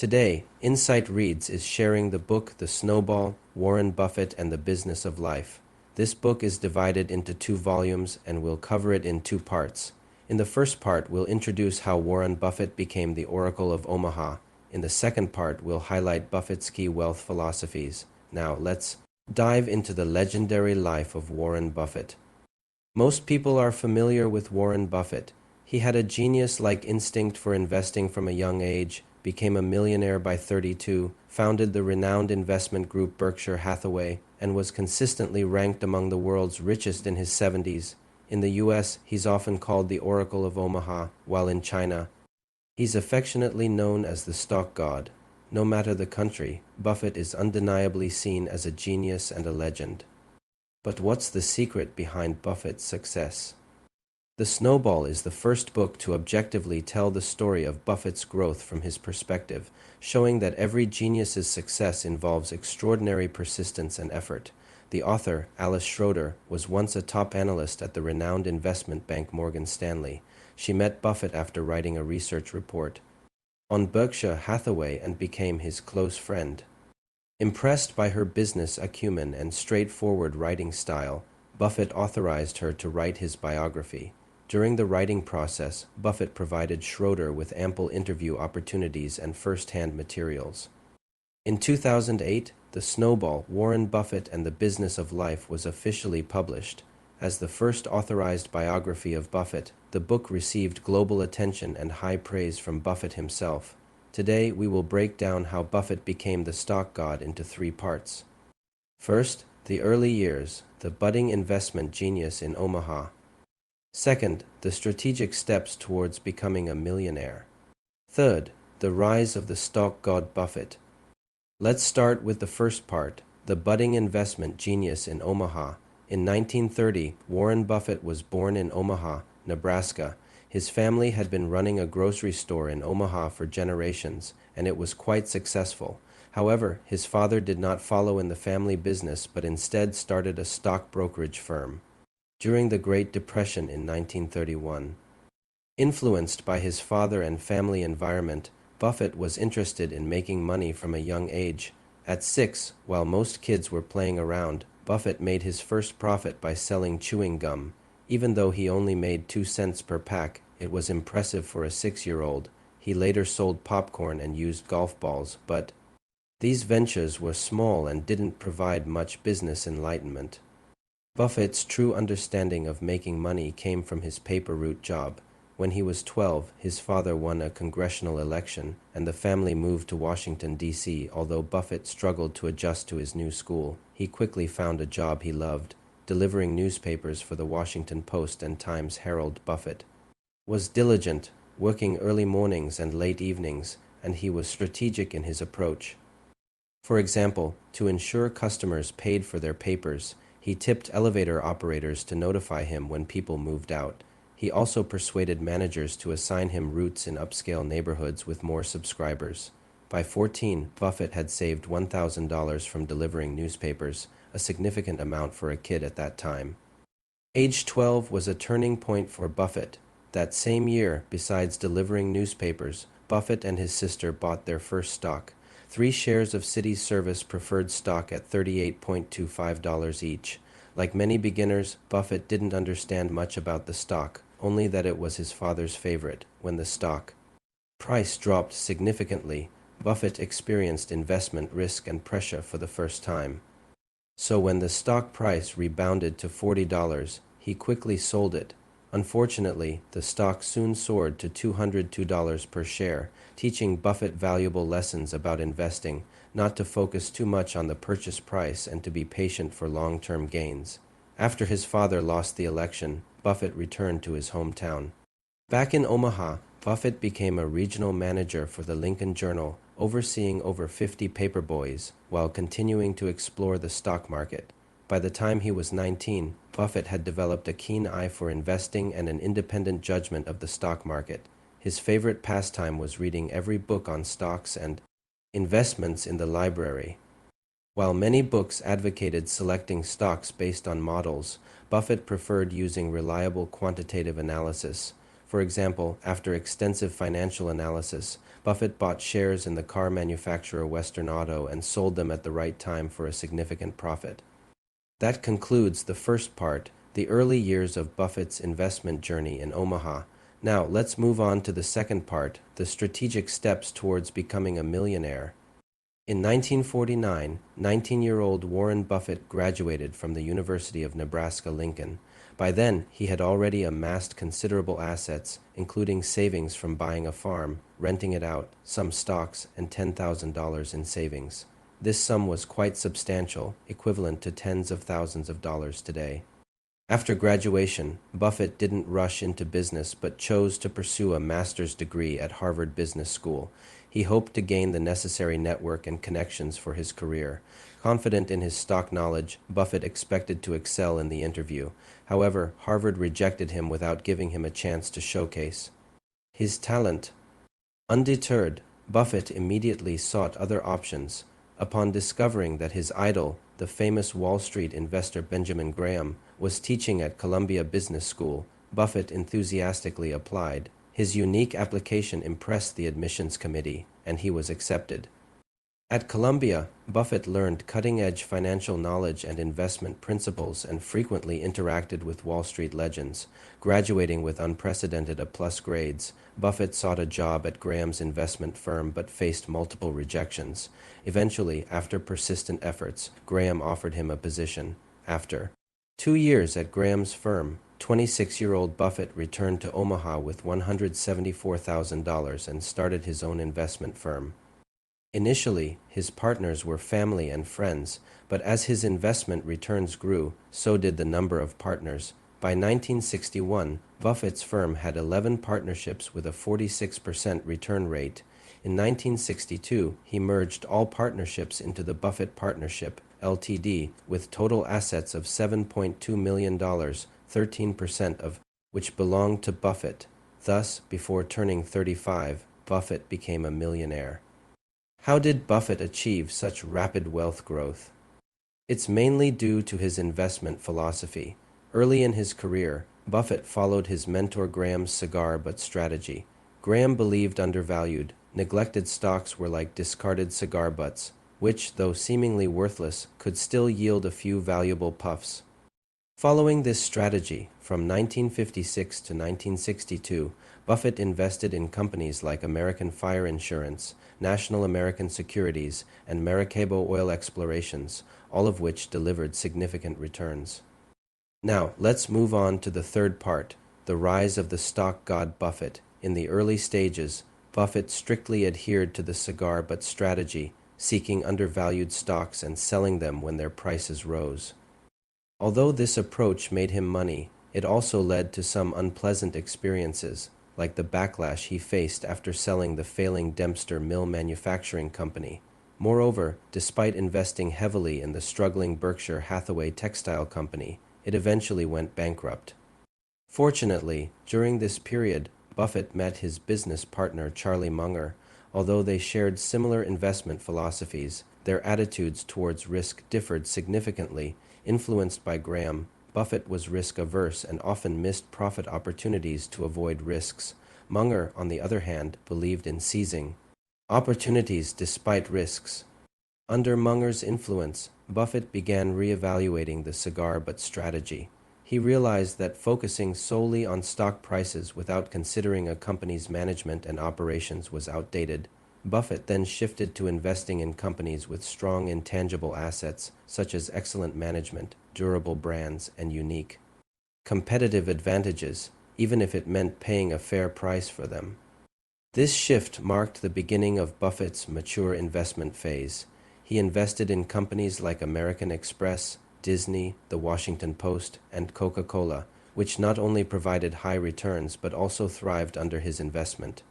Today, Insight Reads is sharing the book The Snowball, Warren Buffett and the Business of Life. This book is divided into 2 volumes and we'll cover it in 2 parts. In the first part, we'll introduce how Warren Buffett became the Oracle of Omaha. In the second part, we'll highlight Buffett's key wealth philosophies. Now, let's dive into the legendary life of Warren Buffett. Most people are familiar with Warren Buffett. He had a genius-like instinct for investing from a young age, became a millionaire by 32, founded the renowned investment group Berkshire Hathaway, and was consistently ranked among the world's richest in his 70s. In the US, he's often called the Oracle of Omaha, while in China, he's affectionately known as the stock god. No matter the country, Buffett is undeniably seen as a genius and a legend. But what's the secret behind Buffett's success? The Snowball is the first book to objectively tell the story of Buffett's growth from his perspective, showing that every genius's success involves extraordinary persistence and effort. The author, Alice Schroeder, was once a top analyst at the renowned investment bank Morgan Stanley. She met Buffett after writing a research report on Berkshire Hathaway and became his close friend. Impressed by her business acumen and straightforward writing style, Buffett authorized her to write his biography. During the writing process, Buffett provided Schroeder with ample interview opportunities and first-hand materials. In 2008, The Snowball, Warren Buffett and the Business of Life was officially published. As the first authorized biography of Buffett, the book received global attention and high praise from Buffett himself. Today, we will break down how Buffett became the stock god into 3 parts. First, the early years, the budding investment genius in Omaha. Second, the strategic steps towards becoming a millionaire. Third, the rise of the stock god Buffett. Let's start with the first part, the budding investment genius in Omaha. In 1930, Warren Buffett was born in Omaha, Nebraska. His family had been running a grocery store in Omaha for generations, and it was quite successful. However, his father did not follow in the family business but instead started a stock brokerage firm. During the Great Depression in 1931, influenced by his father and family environment, Buffett was interested in making money from a young age. At 6, while most kids were playing around, Buffett made his first profit by selling chewing gum. Even though he only made 2 cents per pack, it was impressive for a 6-year-old. He later sold popcorn and used golf balls, but these ventures were small and didn't provide much business enlightenment. Buffett's true understanding of making money came from his paper route job. When he was 12, his father won a congressional election, and the family moved to Washington, D.C. Although Buffett struggled to adjust to his new school, he quickly found a job he loved, delivering newspapers for the Washington Post and Times-Herald. Buffett was diligent, working early mornings and late evenings, and he was strategic in his approach. For example, to ensure customers paid for their papers, he tipped elevator operators to notify him when people moved out. He also persuaded managers to assign him routes in upscale neighborhoods with more subscribers. By 14, Buffett had saved $1,000 from delivering newspapers, a significant amount for a kid at that time. Age 12 was a turning point for Buffett. That same year, besides delivering newspapers, Buffett and his sister bought their first stock, 3 shares of Citi Service preferred stock at $38.25 each. Like many beginners, Buffett didn't understand much about the stock, only that it was his father's favorite. When the stock price dropped significantly, Buffett experienced investment risk and pressure for the first time. So when the stock price rebounded to $40, he quickly sold it. Unfortunately, the stock soon soared to $202 per share, teaching Buffett valuable lessons about investing, not to focus too much on the purchase price and to be patient for long-term gains. After his father lost the election, Buffett returned to his hometown. Back in Omaha, Buffett became a regional manager for the Lincoln Journal, overseeing over 50 paperboys, while continuing to explore the stock market. By the time he was 19, Buffett had developed a keen eye for investing and an independent judgment of the stock market. His favorite pastime was reading every book on stocks and investments in the library. While many books advocated selecting stocks based on models, Buffett preferred using reliable quantitative analysis. For example, after extensive financial analysis, Buffett bought shares in the car manufacturer Western Auto and sold them at the right time for a significant profit. That concludes the first part, the early years of Buffett's investment journey in Omaha. Now, let's move on to the second part, the strategic steps towards becoming a millionaire. In 1949, 19-year-old Warren Buffett graduated from the University of Nebraska-Lincoln. By then, he had already amassed considerable assets, including savings from buying a farm, renting it out, some stocks, and $10,000 in savings. This sum was quite substantial, equivalent to tens of thousands of dollars today. After graduation, Buffett didn't rush into business but chose to pursue a master's degree at Harvard Business School. He hoped to gain the necessary network and connections for his career. Confident in his stock knowledge, Buffett expected to excel in the interview. However, Harvard rejected him without giving him a chance to showcase his talent. Undeterred, Buffett immediately sought other options. Upon discovering that his idol, the famous Wall Street investor Benjamin Graham, was teaching at Columbia Business School, Buffett enthusiastically applied. His unique application impressed the admissions committee, and he was accepted. At Columbia, Buffett learned cutting-edge financial knowledge and investment principles and frequently interacted with Wall Street legends. Graduating with unprecedented A+ grades, Buffett sought a job at Graham's investment firm but faced multiple rejections. Eventually, after persistent efforts, Graham offered him a position. After 2 years at Graham's firm, 26-year-old Buffett returned to Omaha with $174,000 and started his own investment firm. Initially, his partners were family and friends, but as his investment returns grew, so did the number of partners. By 1961, Buffett's firm had 11 partnerships with a 46% return rate. In 1962, he merged all partnerships into the Buffett Partnership, Ltd., with total assets of $7.2 million, 13% of which belonged to Buffett. Thus, before turning 35, Buffett became a millionaire. How did Buffett achieve such rapid wealth growth? It's mainly due to his investment philosophy. Early in his career, Buffett followed his mentor Graham's cigar butt strategy. Graham believed undervalued, neglected stocks were like discarded cigar butts, which, though seemingly worthless, could still yield a few valuable puffs. Following this strategy, from 1956 to 1962, Buffett invested in companies like American Fire Insurance, National American Securities, and Maracaibo Oil Explorations, all of which delivered significant returns. Now, let's move on to the third part, the rise of the stock god Buffett. In the early stages, Buffett strictly adhered to the cigar butt strategy, seeking undervalued stocks and selling them when their prices rose. Although this approach made him money, it also led to some unpleasant experiences, like the backlash he faced after selling the failing Dempster Mill Manufacturing Company. Moreover, despite investing heavily in the struggling Berkshire Hathaway Textile Company, it eventually went bankrupt. Fortunately, during this period, Buffett met his business partner Charlie Munger. Although they shared similar investment philosophies, their attitudes towards risk differed significantly. Influenced by Graham, Buffett was risk-averse and often missed profit opportunities to avoid risks. Munger, on the other hand, believed in seizing opportunities despite risks. Under Munger's influence, Buffett began re-evaluating the cigar butt strategy. He realized that focusing solely on stock prices without considering a company's management and operations was outdated. Buffett then shifted to investing in companies with strong intangible assets, such as excellent management, durable brands, and unique competitive advantages, even if it meant paying a fair price for them. This shift marked the beginning of Buffett's mature investment phase. He invested in companies like American Express, Disney, The Washington Post, and Coca-Cola, which not only provided high returns but also thrived under his investment.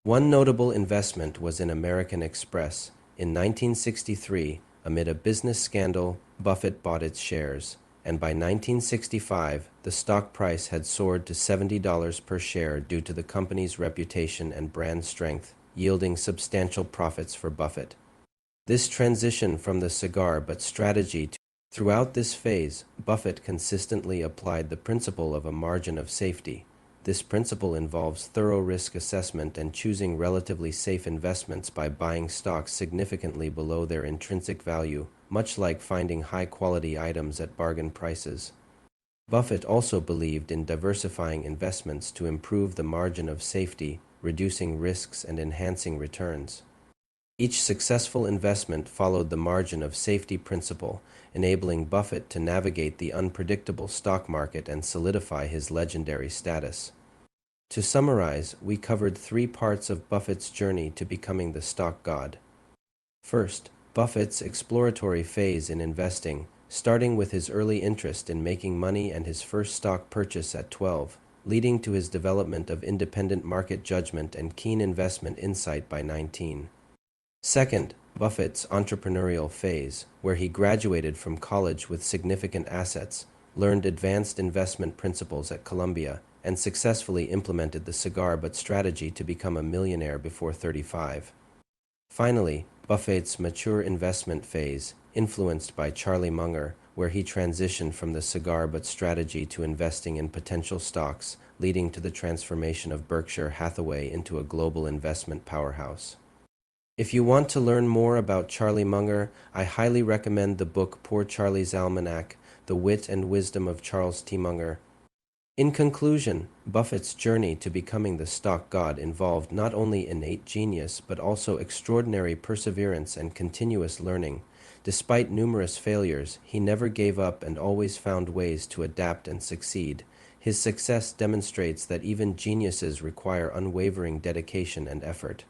One notable investment was in American Express. In 1963, amid a business scandal, Buffett bought its shares, and by 1965, the stock price had soared to $70 per share due to the company's reputation and brand strength, yielding substantial profits for Buffett. This transition from the cigar butt strategy to Throughout this phase, Buffett consistently applied the principle of a margin of safety. This principle involves thorough risk assessment and choosing relatively safe investments by buying stocks significantly below their intrinsic value, much like finding high-quality items at bargain prices. Buffett also believed in diversifying investments to improve the margin of safety, reducing risks and enhancing returns. Each successful investment followed the margin of safety principle, enabling Buffett to navigate the unpredictable stock market and solidify his legendary status. To summarize, we covered 3 parts of Buffett's journey to becoming the stock god. First, Buffett's exploratory phase in investing, starting with his early interest in making money and his first stock purchase at 12, leading to his development of independent market judgment and keen investment insight by 19. Second, Buffett's entrepreneurial phase, where he graduated from college with significant assets, learned advanced investment principles at Columbia, and successfully implemented the cigar butt strategy to become a millionaire before 35. Finally, Buffett's mature investment phase, influenced by Charlie Munger, where he transitioned from the cigar butt strategy to investing in potential stocks, leading to the transformation of Berkshire Hathaway into a global investment powerhouse. If you want to learn more about Charlie Munger, I highly recommend the book Poor Charlie's Almanac, The Wit and Wisdom of Charles T. Munger. In conclusion, Buffett's journey to becoming the stock god involved not only innate genius but also extraordinary perseverance and continuous learning. Despite numerous failures, he never gave up and always found ways to adapt and succeed. His success demonstrates that even geniuses require unwavering dedication and effort.